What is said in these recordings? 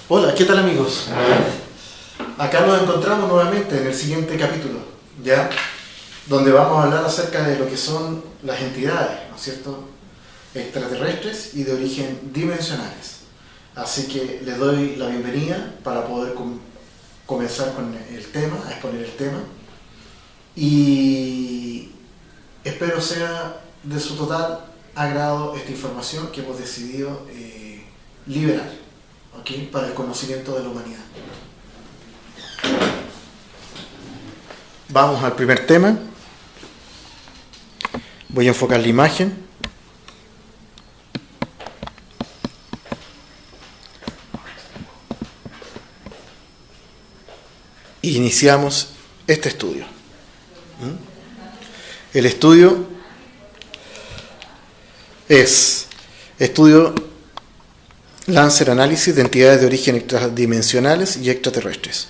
Hola, ¿qué tal amigos? Acá nos encontramos nuevamente en el siguiente capítulo, ¿ya? Donde vamos a hablar acerca de lo que son las entidades, ¿no es cierto? Extraterrestres y de origen dimensionales. Así que les doy la bienvenida para poder comenzar con el tema, a exponer el tema. Y espero sea de su total agrado esta información que hemos decidido liberar, ¿ok? Para el conocimiento de la humanidad. Vamos al primer tema. Voy a enfocar la imagen. Y iniciamos este estudio. El estudio es Lancer Análisis de entidades de origen extradimensionales y extraterrestres.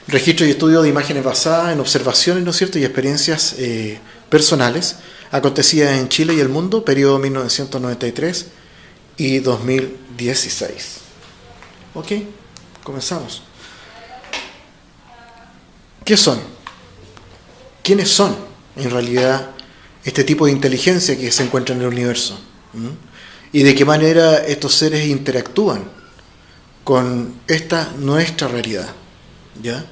Registro y estudio de imágenes basadas en observaciones, ¿no es cierto?, y experiencias personales acontecidas en Chile y el mundo, periodo 1993 y 2016. Ok, comenzamos. ¿Qué son? ¿Quiénes son en realidad este tipo de inteligencia que se encuentra en el universo? ¿Y de qué manera estos seres interactúan con esta nuestra realidad? ¿Ya?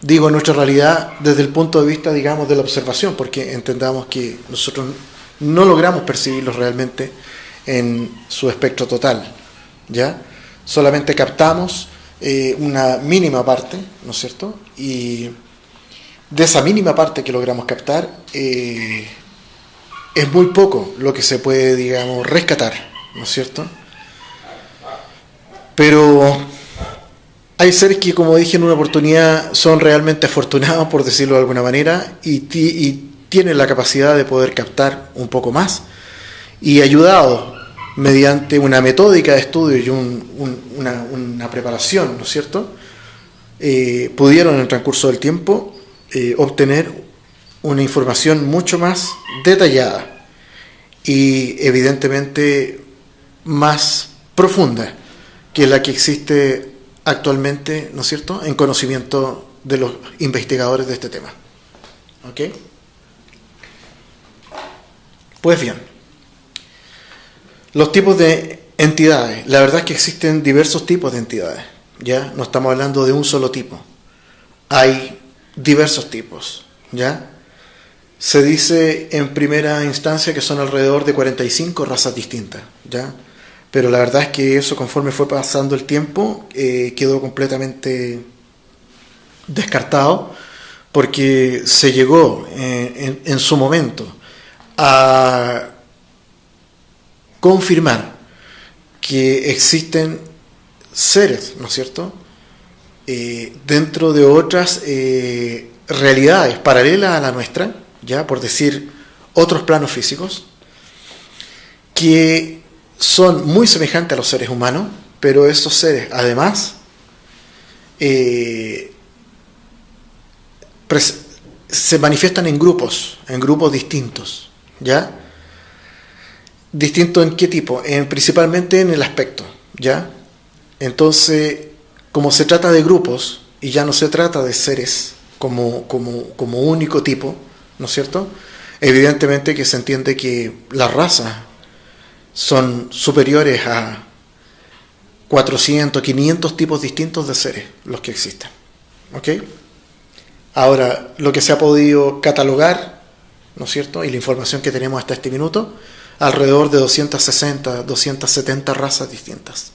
Digo nuestra realidad desde el punto de vista, digamos, de la observación, porque entendamos que nosotros no logramos percibirlos realmente en su espectro total, ¿ya? Solamente captamos una mínima parte, ¿no es cierto? Y de esa mínima parte que logramos captar, es muy poco lo que se puede, digamos, rescatar, ¿no es cierto? Pero hay seres que, como dije en una oportunidad, son realmente afortunados, por decirlo de alguna manera, y tienen la capacidad de poder captar un poco más, y ayudados mediante una metódica de estudio y una preparación, ¿no es cierto?, pudieron en el transcurso del tiempo obtener una información mucho más detallada y evidentemente más profunda que la que existe actualmente, ¿no es cierto?, en conocimiento de los investigadores de este tema. ¿Ok? Pues bien, los tipos de entidades. La verdad es que existen diversos tipos de entidades, ¿ya? No estamos hablando de un solo tipo. Hay diversos tipos, ¿ya? Se dice en primera instancia que son alrededor de 45 razas distintas, ¿ya? Pero la verdad es que eso, conforme fue pasando el tiempo, quedó completamente descartado, porque se llegó en su momento a confirmar que existen seres, ¿no es cierto?, dentro de otras realidades paralelas a la nuestra, ya por decir otros planos físicos, que son muy semejantes a los seres humanos, pero esos seres además se manifiestan en grupos distintos, ¿ya? ¿Distinto en qué tipo? Principalmente en el aspecto, ¿ya? Entonces, como se trata de grupos y ya no se trata de seres como único tipo, ¿no es cierto?, evidentemente que se entiende que las razas son superiores a 400, 500 tipos distintos de seres los que existen. ¿Ok? Ahora, lo que se ha podido catalogar, ¿no es cierto?, y la información que tenemos hasta este minuto, alrededor de 260, 270 razas distintas.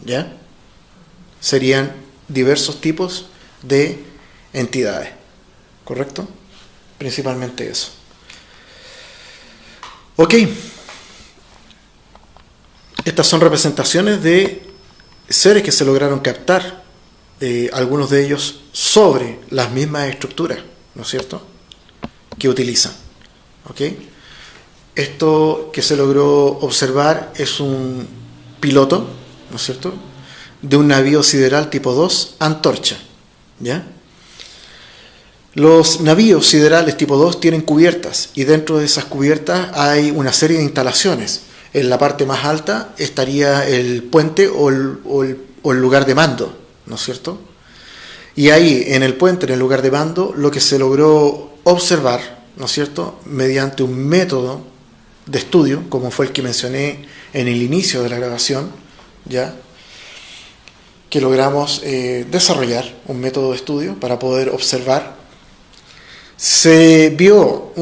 ¿Ya? Serían diversos tipos de entidades. ¿Correcto? Principalmente eso. Ok. Estas son representaciones de seres que se lograron captar, algunos de ellos sobre las mismas estructuras, ¿no es cierto?, que utilizan. ¿Ok? Esto que se logró observar es un piloto, ¿no es cierto?, de un navío sideral tipo 2 Antorcha, ¿ya? Los navíos siderales tipo 2 tienen cubiertas, y dentro de esas cubiertas hay una serie de instalaciones. En la parte más alta estaría el puente o o el lugar de mando, ¿no es cierto? Y ahí, en el puente, en el lugar de mando, lo que se logró observar, ¿no es cierto?, mediante un método de estudio, como fue el que mencioné en el inicio de la grabación, ¿ya?, que logramos desarrollar un método de estudio para poder observar, se vio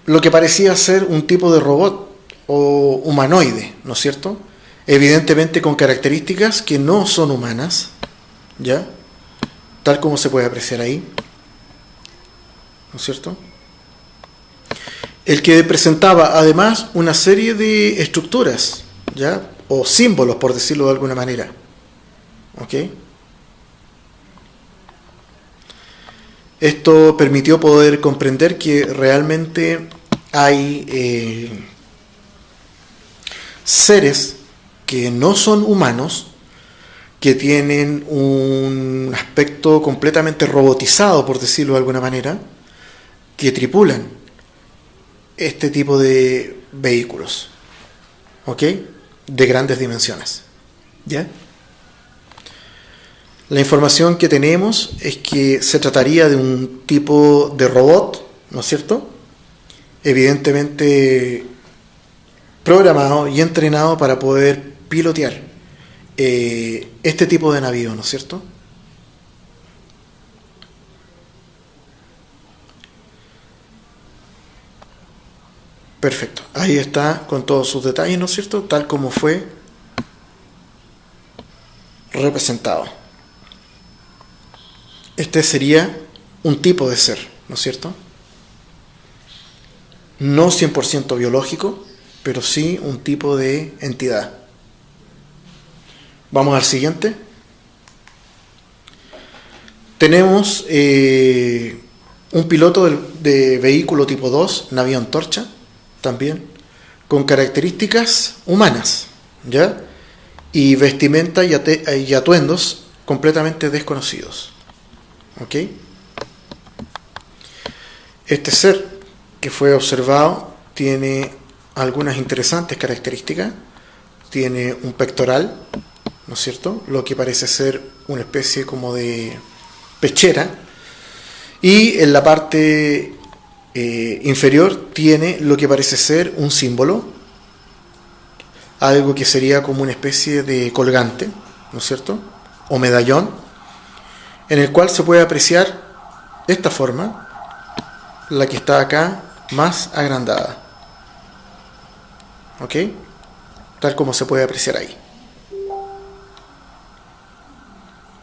lo que parecía ser un tipo de robot o humanoide, ¿no es cierto?, evidentemente con características que no son humanas, ¿ya?, tal como se puede apreciar ahí, ¿no es cierto?, el que presentaba además una serie de estructuras, ¿ya?, o símbolos, por decirlo de alguna manera, ¿ok? Esto permitió poder comprender que realmente hay seres que no son humanos, que tienen un aspecto completamente robotizado, por decirlo de alguna manera, que tripulan este tipo de vehículos, ¿ok?, de grandes dimensiones, ¿ya? La información que tenemos es que se trataría de un tipo de robot, ¿no es cierto?, evidentemente programado y entrenado para poder pilotear este tipo de navío, ¿no es cierto? Perfecto, ahí está con todos sus detalles, ¿no es cierto?, tal como fue representado. Este sería un tipo de ser, ¿no es cierto?, no 100% biológico, pero sí un tipo de entidad. Vamos al siguiente. Tenemos un piloto de vehículo tipo 2, navío antorcha, también, con características humanas, ¿ya?, y vestimenta y atuendos completamente desconocidos, ¿ok? Este ser que fue observado tiene algunas interesantes características. Tiene un pectoral, ¿no es cierto?, lo que parece ser una especie como de pechera, y en la parte inferior tiene lo que parece ser un símbolo, algo que sería como una especie de colgante, ¿no es cierto?, o medallón, en el cual se puede apreciar esta forma, la que está acá más agrandada, ¿ok?, tal como se puede apreciar ahí.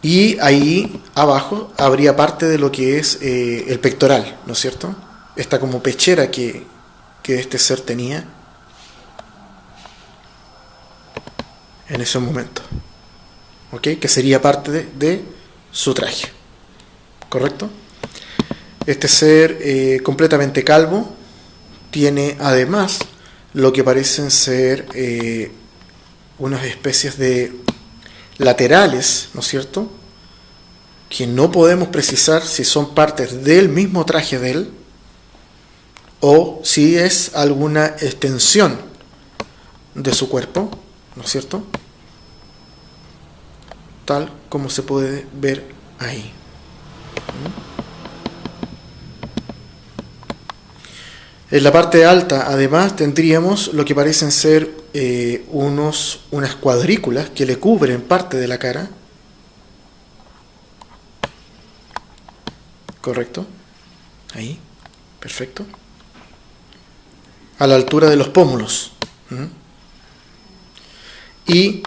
Y ahí abajo habría parte de lo que es el pectoral, ¿no es cierto?, esta como pechera que este ser tenía en ese momento, ¿ok?, que sería parte de su traje, ¿correcto? Este ser completamente calvo tiene además lo que parecen ser unas especies de laterales, ¿no es cierto?, que no podemos precisar si son partes del mismo traje de él o si es alguna extensión de su cuerpo, ¿no es cierto?, tal como se puede ver ahí. En la parte alta, además, tendríamos lo que parecen ser unas cuadrículas que le cubren parte de la cara. ¿Correcto? Ahí, perfecto. A la altura de los pómulos. Y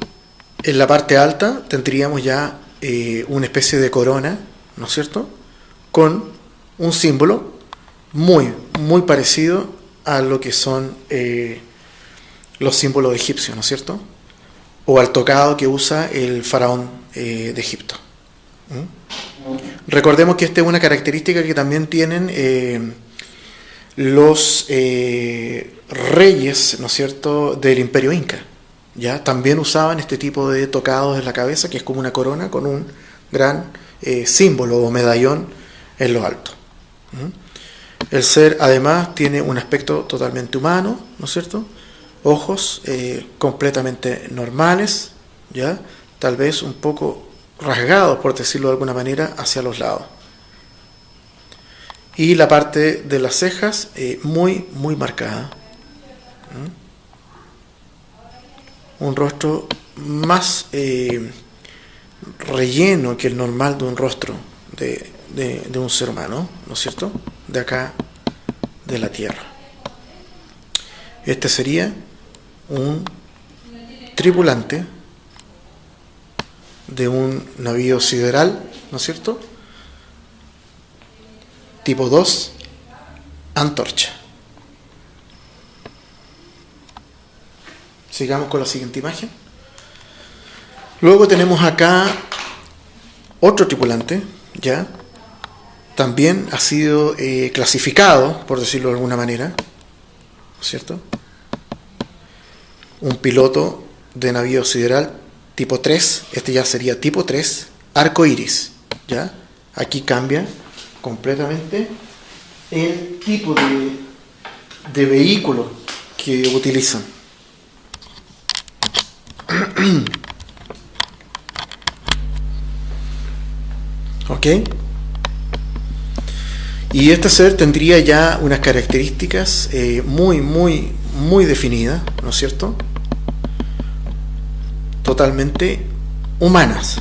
en la parte alta tendríamos ya una especie de corona, ¿no es cierto?, con un símbolo muy, muy parecido a lo que son los símbolos egipcios, ¿no es cierto?, o al tocado que usa el faraón de Egipto. Recordemos que esta es una característica que también tienen los reyes, ¿no es cierto?, del Imperio Inca. ¿Ya? También usaban este tipo de tocados en la cabeza, que es como una corona con un gran símbolo o medallón en lo alto. El ser además tiene un aspecto totalmente humano, ¿no es cierto?, ojos completamente normales, ¿ya?, tal vez un poco rasgados, por decirlo de alguna manera, hacia los lados. Y la parte de las cejas muy, muy marcada. Un rostro más relleno que el normal de un rostro de un ser humano, ¿no es cierto? De acá, de la Tierra. Este sería un tripulante de un navío sideral, ¿no es cierto? Tipo 2, antorcha. Sigamos con la siguiente imagen. Luego tenemos acá otro tripulante, ¿ya? También ha sido clasificado, por decirlo de alguna manera, ¿no es cierto? Un piloto de navío sideral tipo 3, este ya sería tipo 3, arco iris, ¿ya? Aquí cambia completamente el tipo de vehículo que utilizan. ¿Ok? Y este ser tendría ya unas características muy definidas, ¿no es cierto? Totalmente humanas,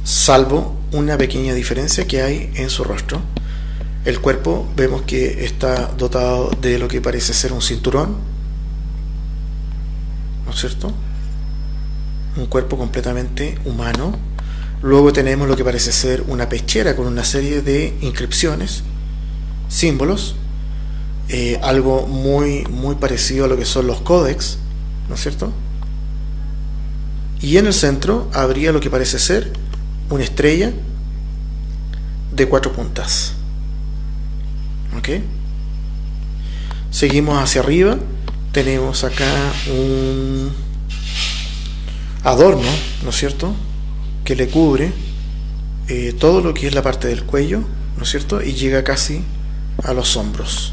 salvo una pequeña diferencia que hay en su rostro. El cuerpo vemos que está dotado de lo que parece ser un cinturón, ¿no es cierto? Un cuerpo completamente humano. Luego tenemos lo que parece ser una pechera con una serie de inscripciones, símbolos, algo muy parecido a lo que son los códex, ¿no es cierto? Y en el centro habría lo que parece ser una estrella de 4 puntas. ¿Ok? Seguimos hacia arriba. Tenemos acá un adorno, ¿no es cierto?, que le cubre todo lo que es la parte del cuello, ¿no es cierto?, y llega casi a los hombros.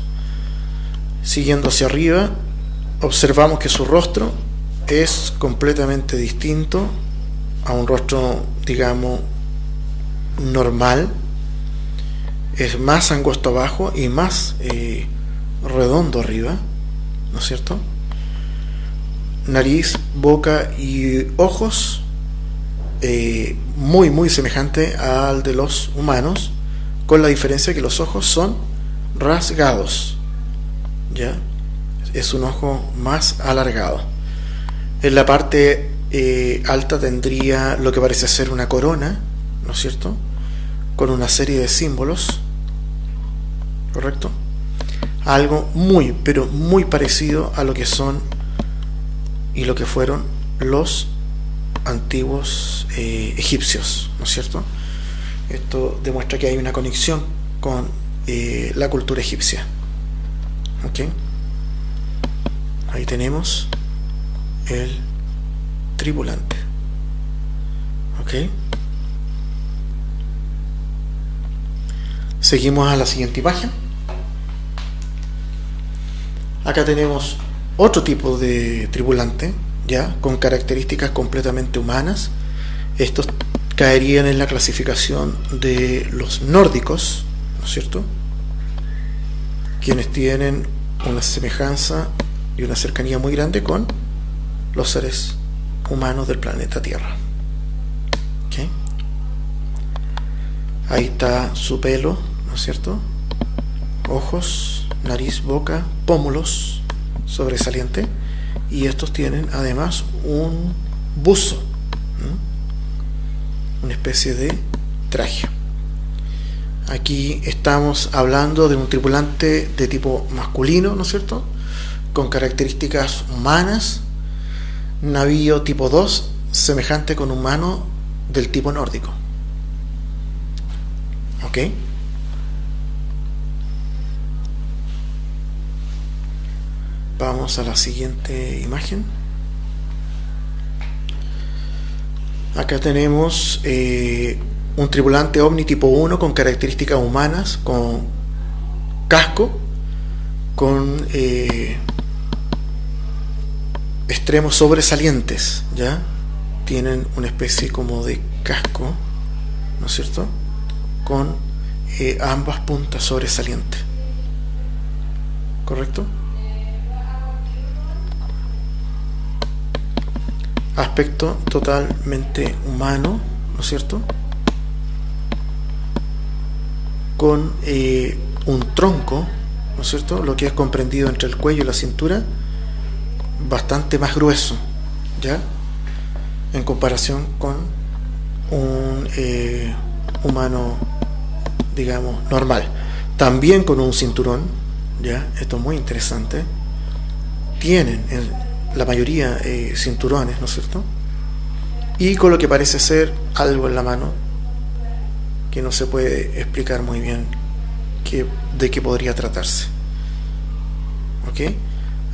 Siguiendo hacia arriba, observamos que su rostro es completamente distinto a un rostro, digamos, normal. Es más angosto abajo y más redondo arriba, ¿no es cierto? Nariz, boca y ojos muy semejante al de los humanos, con la diferencia que los ojos son rasgados, ¿ya? Es un ojo más alargado. En la parte alta tendría lo que parece ser una corona, ¿no es cierto?, con una serie de símbolos, ¿correcto? Algo pero muy parecido a lo que son y lo que fueron los antiguos egipcios, ¿no es cierto? Esto demuestra que hay una conexión con la cultura egipcia. ¿Ok? Ahí tenemos el tripulante. ¿Ok? Seguimos a la siguiente imagen. Acá tenemos otro tipo de tripulante, ya con características completamente humanas. Estos caerían en la clasificación de los nórdicos, ¿no es cierto?, quienes tienen una semejanza y una cercanía muy grande con los seres humanos del planeta Tierra. ¿Okay? Ahí está su pelo, ¿no es cierto?, ojos, nariz, boca, pómulos sobresaliente, y estos tienen además un buzo, ¿no?, una especie de traje. Aquí estamos hablando de un tripulante de tipo masculino, ¿no es cierto?, con características humanas, navío tipo 2, semejante con humano del tipo nórdico. ¿Ok? Vamos a la siguiente imagen. Acá tenemos un tripulante ovni tipo 1 con características humanas, con casco, con extremos sobresalientes, ¿ya? tienen una especie como de casco, ¿no es cierto?, con ambas puntas sobresalientes. ¿Correcto? Aspecto totalmente humano, ¿no es cierto?, con un tronco, ¿no es cierto?, lo que es comprendido entre el cuello y la cintura, bastante más grueso, ¿ya?, en comparación con un humano, digamos, normal. También con un cinturón, ¿ya?, esto es muy interesante. Tienen la mayoría cinturones, ¿no es cierto?, y con lo que parece ser algo en la mano que no se puede explicar muy bien de qué podría tratarse. ¿Ok?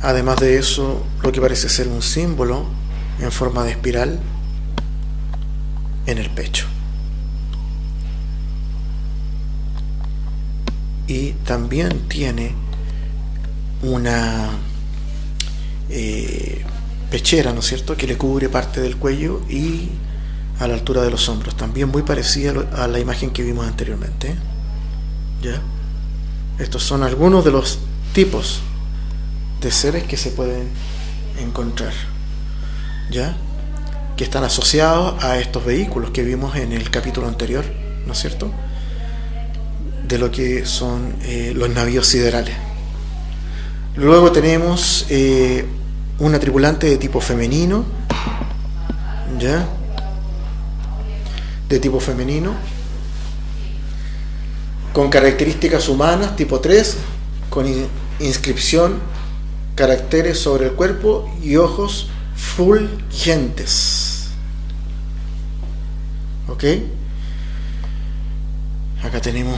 Además de eso, lo que parece ser un símbolo en forma de espiral en el pecho. Y también tiene una pechera, ¿no es cierto?, que le cubre parte del cuello y a la altura de los hombros, también muy parecida a la imagen que vimos anteriormente. ¿Ya? Estos son algunos de los tipos de seres que se pueden encontrar, ¿ya?, que están asociados a estos vehículos que vimos en el capítulo anterior, ¿no es cierto?, de lo que son los navíos siderales. Luego tenemos una tripulante de tipo femenino, ¿ya?, de tipo femenino, con características humanas tipo 3, con inscripción, caracteres sobre el cuerpo y ojos fulgentes. ¿Ok? Acá tenemos